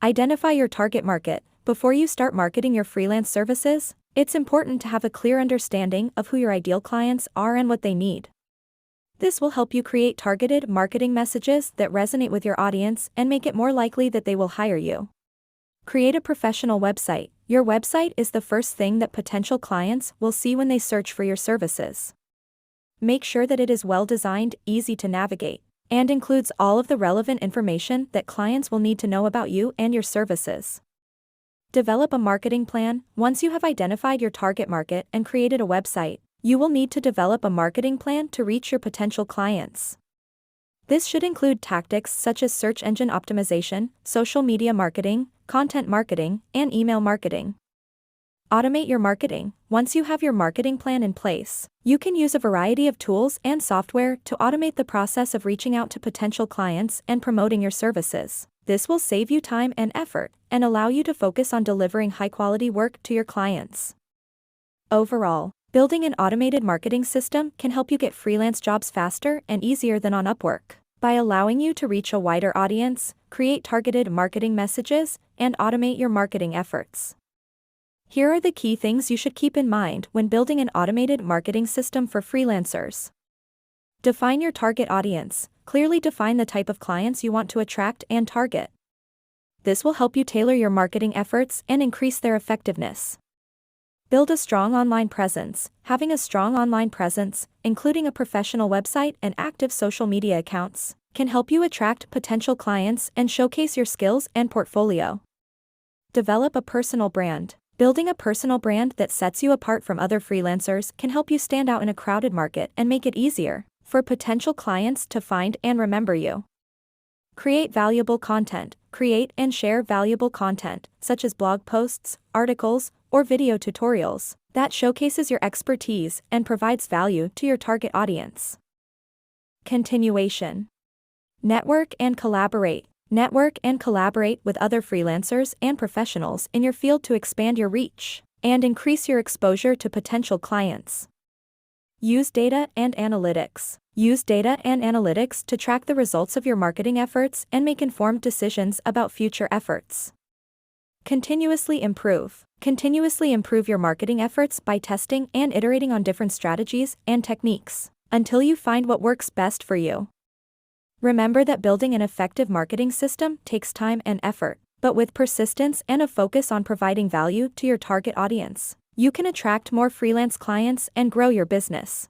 Identify your target market. Before you start marketing your freelance services, it's important to have a clear understanding of who your ideal clients are and what they need. This will help you create targeted marketing messages that resonate with your audience and make it more likely that they will hire you. Create a professional website. Your website is the first thing that potential clients will see when they search for your services. Make sure that it is well designed, easy to navigate, and includes all of the relevant information that clients will need to know about you and your services. Develop a marketing plan. Once you have identified your target market and created a website, you will need to develop a marketing plan to reach your potential clients. This should include tactics such as search engine optimization, social media marketing, content marketing, and email marketing. Automate your marketing. Once you have your marketing plan in place, you can use a variety of tools and software to automate the process of reaching out to potential clients and promoting your services. This will save you time and effort and allow you to focus on delivering high-quality work to your clients. Overall, building an automated marketing system can help you get freelance jobs faster and easier than on Upwork. By allowing you to reach a wider audience, create targeted marketing messages, and automate your marketing efforts. Here are the key things you should keep in mind when building an automated marketing system for freelancers. Define your target audience. Clearly define the type of clients you want to attract and target. This will help you tailor your marketing efforts and increase their effectiveness. Build a strong online presence. Having a strong online presence, including a professional website and active social media accounts, can help you attract potential clients and showcase your skills and portfolio. Develop a personal brand. Building a personal brand that sets you apart from other freelancers can help you stand out in a crowded market and make it easier for potential clients to find and remember you. Create valuable content. Create and share valuable content, such as blog posts, articles, or video tutorials, that showcases your expertise and provides value to your target audience. Continuation. Network and collaborate. Network and collaborate with other freelancers and professionals in your field to expand your reach and increase your exposure to potential clients. Use data and analytics. Use data and analytics to track the results of your marketing efforts and make informed decisions about future efforts. Continuously improve. Continuously improve your marketing efforts by testing and iterating on different strategies and techniques until you find what works best for you. Remember that building an effective marketing system takes time and effort, but with persistence and a focus on providing value to your target audience, you can attract more freelance clients and grow your business.